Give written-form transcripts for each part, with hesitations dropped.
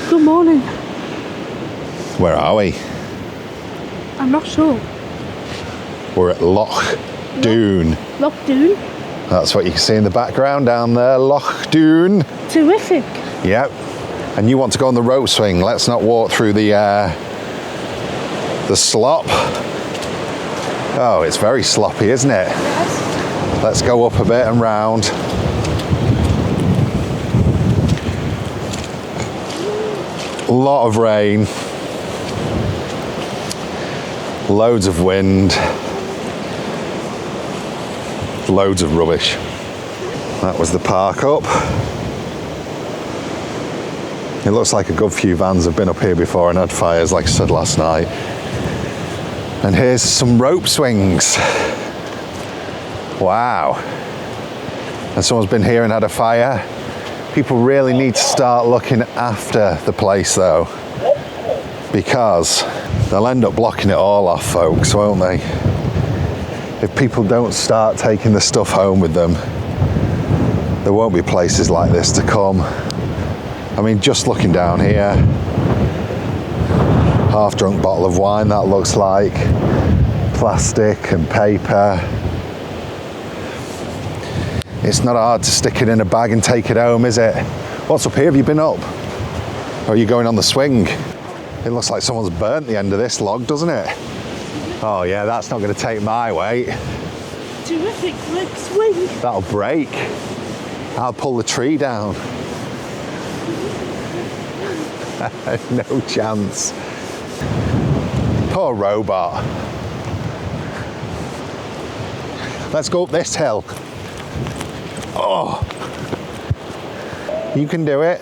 Good morning. Where are we? I'm not sure. We're at Loch Doon. Loch Doon? That's what you can see in the background down there, Loch Doon. Terrific. Yep. And you want to go on the rope swing. Let's not walk through the slop. Oh, it's very sloppy, isn't it? Yes. Let's go up a bit and round. A lot of rain. Loads of wind. Loads of rubbish. That was the park up. It looks like a good few vans have been up here before and had fires, like I said last night. And here's some rope swings. Wow. And someone's been here and had a fire. People really need to start looking after the place though, because they'll end up blocking it all off, folks, won't they? If people don't start taking the stuff home with them, there won't be places like this to come. I mean, just looking down here, half-drunk bottle of wine, that looks like plastic and paper. It's not hard to stick it in a bag and take it home, is it? What's up here? Have you been up? Or are you going on the swing? It looks like someone's burnt the end of this log, doesn't it? Oh yeah, that's not going to take my weight. Terrific, quick swing. That'll break. I'll pull the tree down. No chance. Poor robot. Let's go up this hill. Oh, you can do it.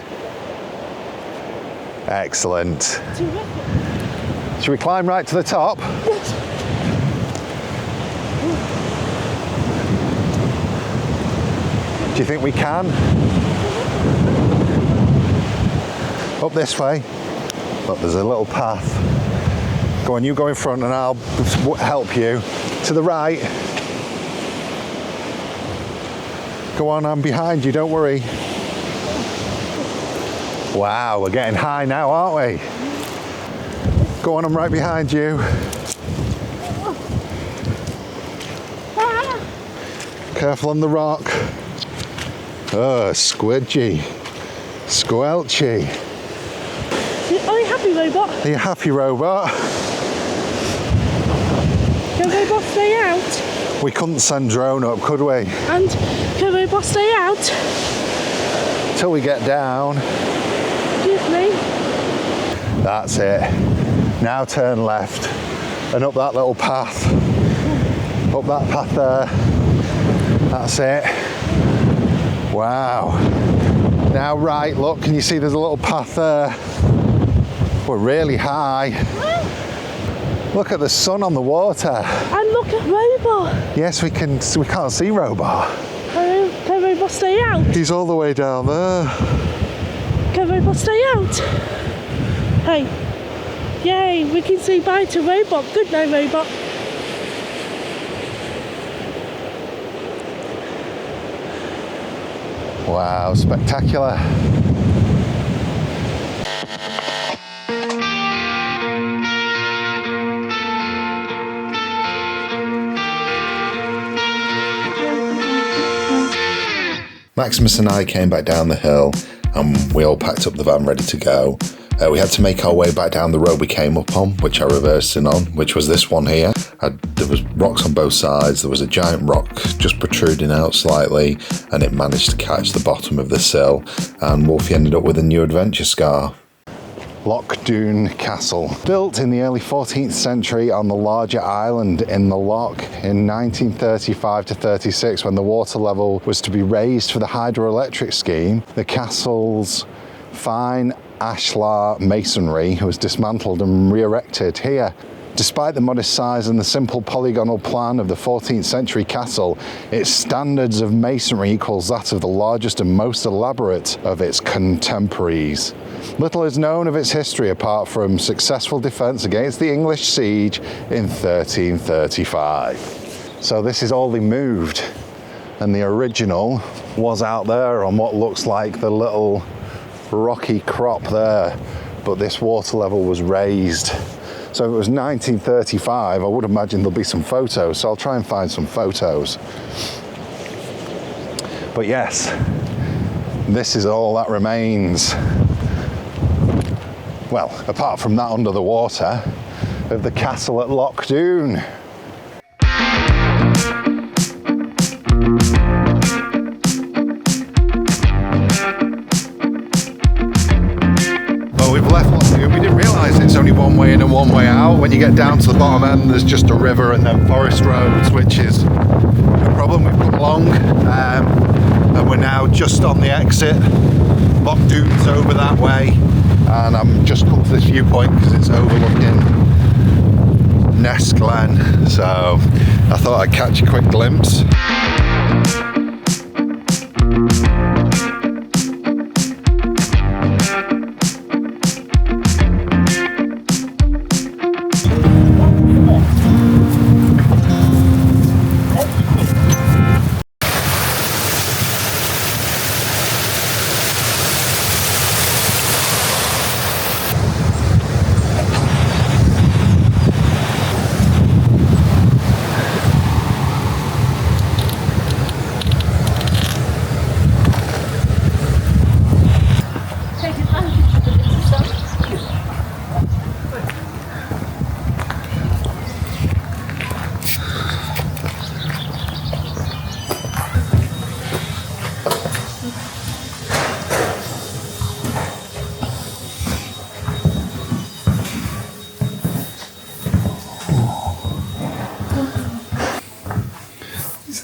Excellent. Terrific. Should we climb right to the top? Yes. Do you think we can? Up this way. Look, there's a little path. Go on, you go in front and I'll help you. To the right. Go on, I'm behind you, don't worry. Wow, we're getting high now, aren't we? Go on, I'm right behind you. Careful on the rock. Oh, squidgy. Squelchy. Are you happy, robot? Are you happy, robot? Can robot stay out? We couldn't send drone up, could we? And can robot stay out? Till we get down. Excuse me. That's it. Now turn left and up that little path. Up that path there. That's it. Wow. Now right, look, can you see there's a little path there? We're really high. Look at the sun on the water. And look at robot. Yes, we can't see robot. Can robot stay out? He's all the way down there. Can robot stay out? Hey. Yay, we can say bye to robot. Good night, robot. Wow, spectacular. Maximus and I came back down the hill and we all packed up the van ready to go. We had to make our way back down the road we came up on, which I reversed in on, which was this one here. There was rocks on both sides, there was a giant rock just protruding out slightly, and it managed to catch the bottom of the sill, and Wolfie ended up with a new adventure scar. Loch Doon Castle. Built in the early 14th century on the larger island in the loch in 1935 to 36, when the water level was to be raised for the hydroelectric scheme, the castle's fine ashlar masonry was dismantled and re-erected here. Despite the modest size and the simple polygonal plan of the 14th century castle, its standards of masonry equals that of the largest and most elaborate of its contemporaries. Little is known of its history apart from successful defence against the English siege in 1335. So this is all they moved, and the original was out there on what looks like the little rocky crop there, but this water level was raised. So if it was 1935, I would imagine there'll be some photos, so I'll try and find some photos. But yes, this is all that remains. Well, apart from that under the water, of the castle at Loch Doon. Well, we've left Loch Doon. We didn't realise it's only one way in and one way out. When you get down to the bottom end, there's just a river and then forest roads, which is a problem we've come along. And we're now just on the exit. Loch Doon's over that way. And I'm just come to this viewpoint because it's overlooking Ness Glen. So I thought I'd catch a quick glimpse.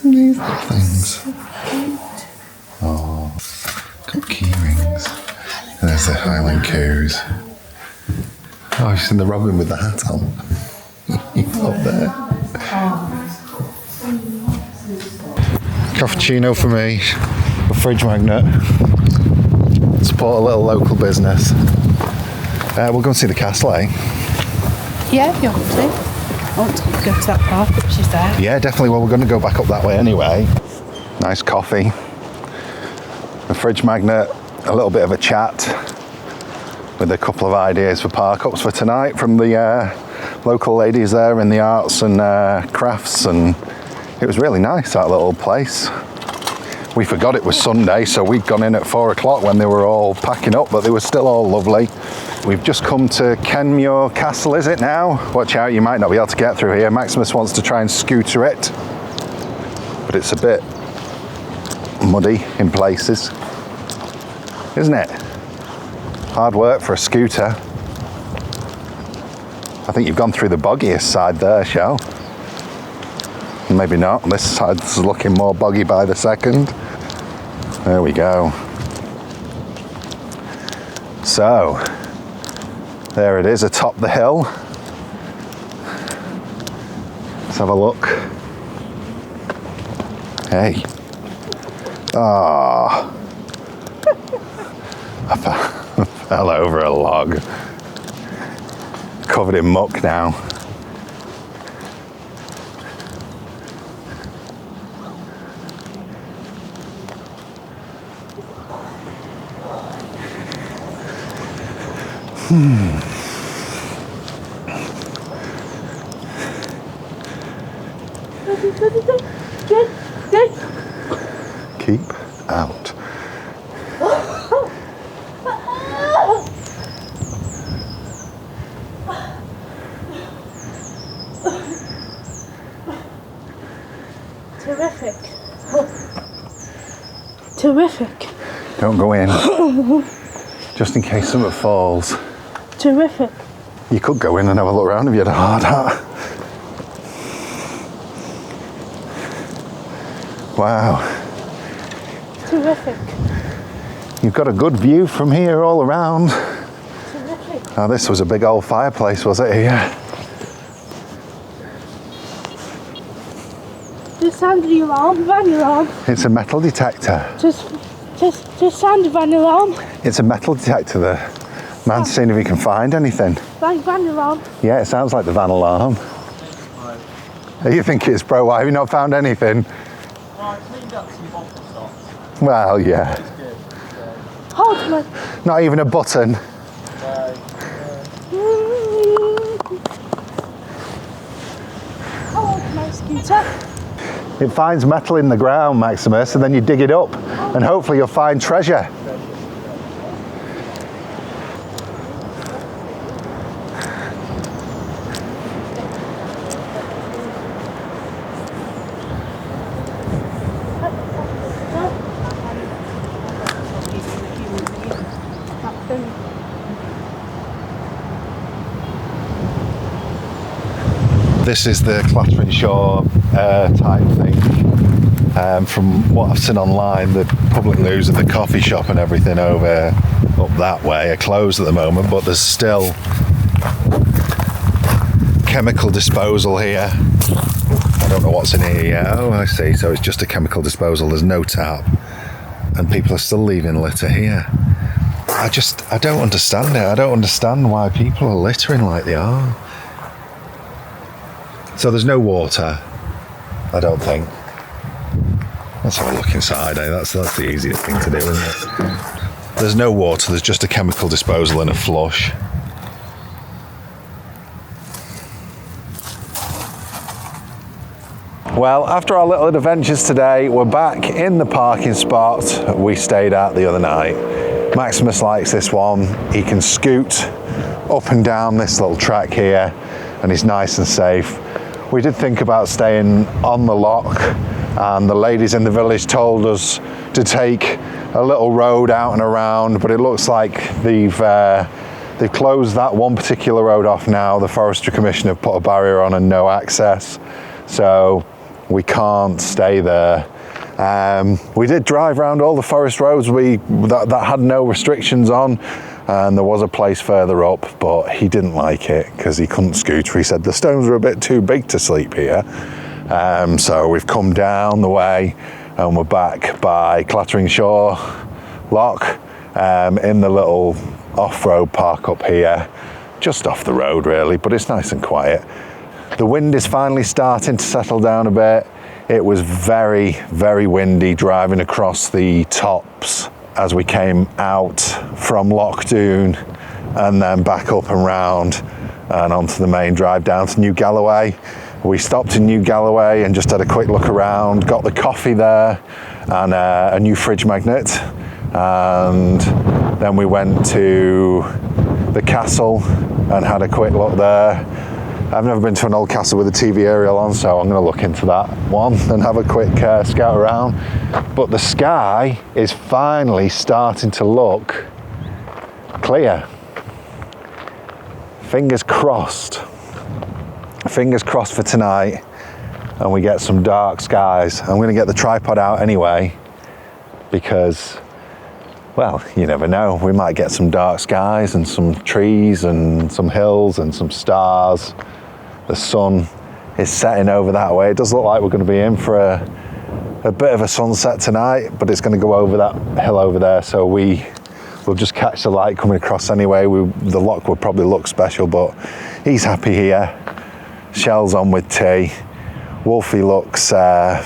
These little things. Oh, got key rings. And there's the Highland coos. Oh, you've seen the robin with the hat on. Up there. Cappuccino for me. A fridge magnet. Support a little local business. We'll go and see the castle, eh? Yeah, if you want to. I want to go to that path that she's there. Yeah, definitely. Well, we're going to go back up that way anyway. Nice coffee. A fridge magnet. A little bit of a chat with a couple of ideas for park-ups for tonight from the local ladies there in the arts and crafts, and it was really nice, that little place. We forgot it was Sunday, so we'd gone in at 4 o'clock when they were all packing up, but they were still all lovely. We've just come to Kenmure Castle, is it now? Watch out, you might not be able to get through here. Maximus wants to try and scooter it, but it's a bit muddy in places, isn't it? Hard work for a scooter. I think you've gone through the boggiest side there, Shell. Maybe not. This side's looking more boggy by the second. There we go. So, there it is atop the hill. Let's have a look. Hey. Ah. I fell over a log. Covered in muck now. Keep out. Terrific. Terrific. Don't go in. Just in case something falls. Terrific. You could go in and have a look around if you had a hard hat. Wow. Terrific. You've got a good view from here all around. Terrific. Now this was a big old fireplace, was it here? Just sound the alarm, van alarm. It's a metal detector. Just sound the van alarm. It's a metal detector there. Man's seeing if he can find anything. Like van alarm. Yeah, it sounds like the van alarm. You think it's bro? Why have you not found anything? Well, I cleaned up some bottle stops. Well, yeah. It's good. Hold me. Not even a button. Hold my scooter. It finds metal in the ground, Maximus, and then you dig it up, and hopefully you'll find treasure. This is the clattering shore type thing. From what I've seen online, the public loos of the coffee shop and everything over up that way are closed at the moment, but there's still chemical disposal here. I don't know what's in here yet. Oh, I see. So it's just a chemical disposal. There's no tap, and people are still leaving litter here. I don't understand it. I don't understand why people are littering like they are. So there's no water, I don't think. Let's have a look inside, eh? That's the easiest thing to do, isn't it? There's no water, there's just a chemical disposal and a flush. Well, after our little adventures today, we're back in the parking spot we stayed at the other night. Maximus likes this one. He can scoot up and down this little track here, and he's nice and safe. We did think about staying on the loch, and the ladies in the village told us to take a little road out and around, but it looks like they've closed that one particular road off now. The Forestry Commission have put a barrier on and no access, so we can't stay there. We did drive around all the forest roads that had no restrictions on, and there was a place further up, but he didn't like it because he couldn't scooter. He said the stones were a bit too big to sleep here. So we've come down the way and we're back by Clattering Shore Loch in the little off-road park up here, just off the road really, but it's nice and quiet. The wind is finally starting to settle down a bit. It was very, very windy driving across the tops as we came out from Loch Doon and then back up and round and onto the main drive down to New Galloway. We stopped in New Galloway and just had a quick look around, got the coffee there and a new fridge magnet, and then we went to the castle and had a quick look there. I've never been to an old castle with a TV aerial on, so I'm going to look into that one and have a quick scout around. But the sky is finally starting to look clear. Fingers crossed. Fingers crossed for tonight, and we get some dark skies. I'm going to get the tripod out anyway, because, well, you never know. We might get some dark skies and some trees and some hills and some stars. The sun is setting over that way. It does look like we're going to be in for a bit of a sunset tonight, but it's going to go over that hill over there, so we'll just catch the light coming across anyway. The loch will probably look special, but he's happy here. Shell's on with tea. Wolfie looks like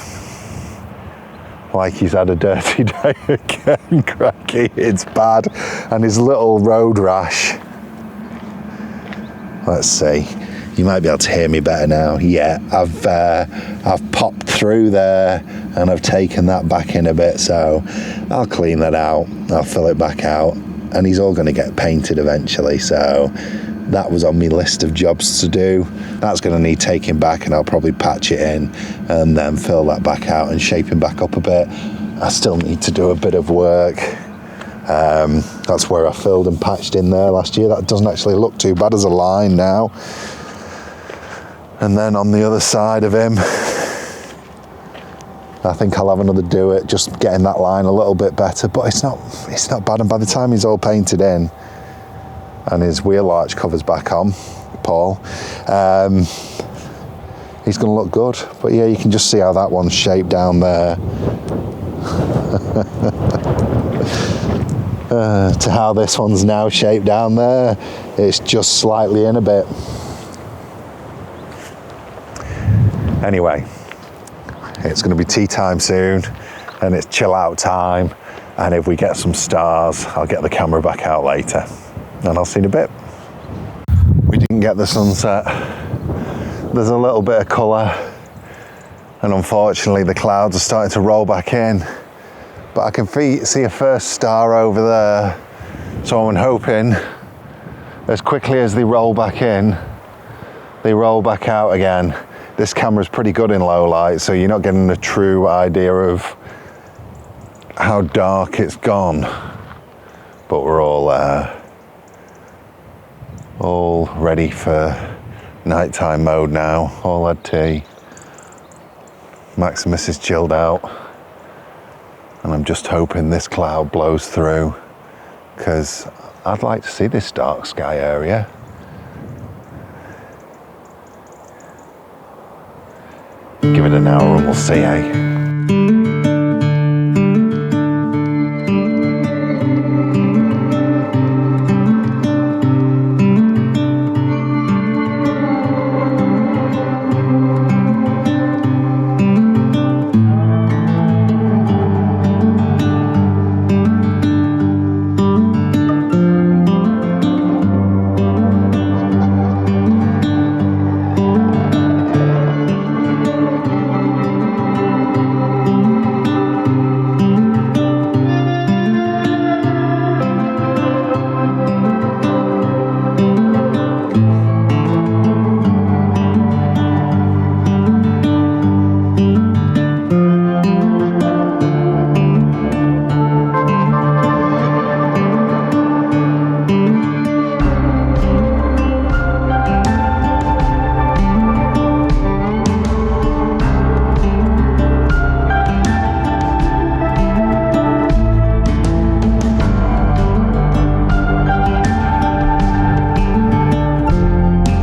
he's had a dirty day again. Cracky, it's bad. And his little road rash. Let's see. You might be able to hear me better now. Yeah, I've popped through there and I've taken that back in a bit, so I'll clean that out. I'll fill it back out, and he's all going to get painted eventually, so that was on my list of jobs to do. That's going to need taking back, and I'll probably patch it in and then fill that back out and shape him back up a bit. I still need to do a bit of work. That's where I filled and patched in there last year. That doesn't actually look too bad as a line now. And then on the other side of him, I think I'll have another do it, just getting that line a little bit better, but it's not bad. And by the time he's all painted in and his wheel arch covers back on, Paul, he's going to look good. But yeah, you can just see how that one's shaped down there. To how this one's now shaped down there, it's just slightly in a bit. Anyway, it's going to be tea time soon, and it's chill out time, And if we get some stars, I'll get the camera back out later and I'll see you in a bit. We didn't get the sunset. There's a little bit of colour, and unfortunately the clouds are starting to roll back in, but I can see a first star over there. So I'm hoping as quickly as they roll back in, they roll back out again. This camera's pretty good in low light, so you're not getting a true idea of how dark it's gone. But we're all ready for nighttime mode now. All had tea. Maximus is chilled out. And I'm just hoping this cloud blows through, because I'd like to see this dark sky area. Give it an hour and we'll see, eh?